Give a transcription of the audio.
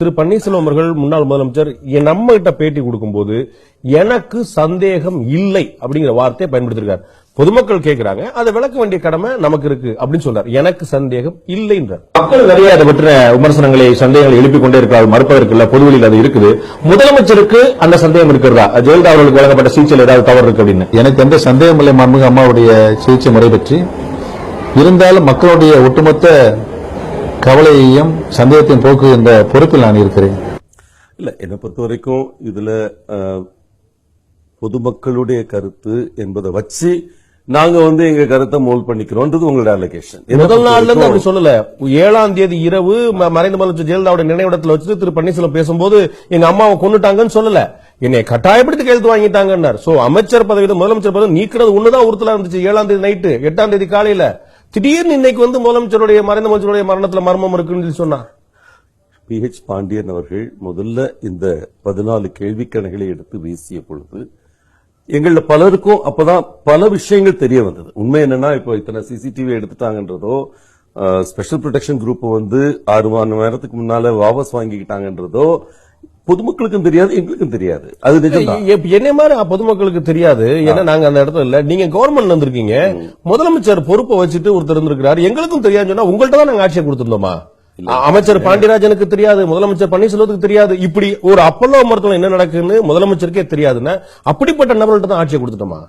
திரு பன்னீர்செல்வம் அவர்கள் முன்னாள் முதலமைச்சர் நம்ம கிட்ட பேட்டி கொடுக்கும்போது எனக்கு சந்தேகம் இல்லை அப்படிங்கிற வார்த்தையை பயன்படுத்திருக்காரு. பொதுமக்கள் கேட்கிறாங்க, அதை விளக்க வேண்டிய கடமை நமக்கு இருக்கு அப்படின்னு சொல்றாரு. எனக்கு சந்தேகம் இல்லைன்றார். மக்கள் நிறைய அதை பற்றின விமர்சனங்களை சந்தேகங்களை எழுப்பிக் கொண்டே இருக்கிறார். மறுப்பதற்கு இல்ல, பொதுவெளியில் அது இருக்குது. முதலமைச்சருக்கு அந்த சந்தேகம் இருக்கிறதா? ஜெயலலிதா அவர்களுக்கு வழங்கப்பட்ட சிகிச்சையில் ஏதாவது தவறு இருக்கு அப்படின்னு எனக்கு எந்த சந்தேகம் இல்லை. மாண்புமிகு அம்மாவுடைய சிகிச்சை முறை பற்றி இருந்தாலும் மக்களுடைய ஒட்டுமொத்த கவலையையும் சந்தேகத்தையும் போக்குகின்ற பொறுப்பில் நான் இருக்கிறேன். இல்ல, என்னை பொறுத்த வரைக்கும் இதுல பொதுமக்களுடைய கருத்து என்பதை வச்சு நாங்க எங்க கருத்தை மோல்ட் பண்ணிக்கிறோம்ன்றது உங்களோட அலோகேஷன். முதல் நாள்ல இருந்து அப்படி சொல்லல. 7ஆம் தேதி இரவு மறைந்த முதலமைச்சர் ஜெயலலிதாவுடைய நினைவிடத்தில் வச்சுட்டு திரு பன்னீர்செல்வம் பேசும்போது எங்க அம்மாவை கொண்டுட்டாங்கன்னு சொல்லல, என்னை கட்டாயப்படுத்தி கையெழுத்து வாங்கிட்டாங்க. சோ அமைச்சர் பதவி முதலமைச்சர் பதவி நீக்கிறது ஒண்ணுதான் உறுத்தலா இருந்துச்சு. 7ஆம் தேதி நைட்டு 8ஆம் தேதி காலையில திடீர்னு இன்னைக்கு முதலமைச்சருடைய மறைந்த முதலமைச்சருடைய மரணத்துல மர்மம் இருக்குன்னு சொன்னார். PH பாண்டியன் அவர்கள் முதல்ல இந்த 14 கேள்விக்கணைகளை எடுத்து வீசிய பொழுது எங்கள பலருக்கும் அப்பதான் பல விஷயங்கள் தெரிய வந்தது. உண்மை என்னன்னா, இப்போ இத்தனை CCTV எடுத்துட்டாங்கன்றதோ, ஸ்பெஷல் ப்ரொடெக்ஷன் குரூப் 6 மணி நேரத்துக்கு முன்னால வாபஸ் வாங்கிக்கிட்டாங்கன்றதோ பொதுமக்களுக்கும் தெரியாது, எங்களுக்கும் தெரியாது. அது நிஜம்தான். என்ன மாதிரி பொதுமக்களுக்கு தெரியாது. ஏன்னா நாங்க அந்த இடத்துல இல்ல. நீங்க கவர்மெண்ட் வந்திருக்கீங்க, முதலமைச்சர் பொறுப்பை வச்சுட்டு ஒருத்தர் இருந்திருக்கிறாரு. எங்களுக்கும் தெரியாது சொன்னா உங்கள்ட்ட தான் நாங்க ஆட்சியை கொடுத்திருந்தோமா? அமைச்சர் பாண்டியராஜனுக்கு தெரியாது, முதலமைச்சர் பன்னீர்செல்வத்துக்கு தெரியாது. இப்படி ஒரு அப்பல்லோ மருத்துவம் என்ன நடக்குன்னு முதலமைச்சருக்கே தெரியாதுன்னா அப்படிப்பட்ட நபர்கள்ட்ட தான் ஆட்சியை கொடுத்துட்டோமா?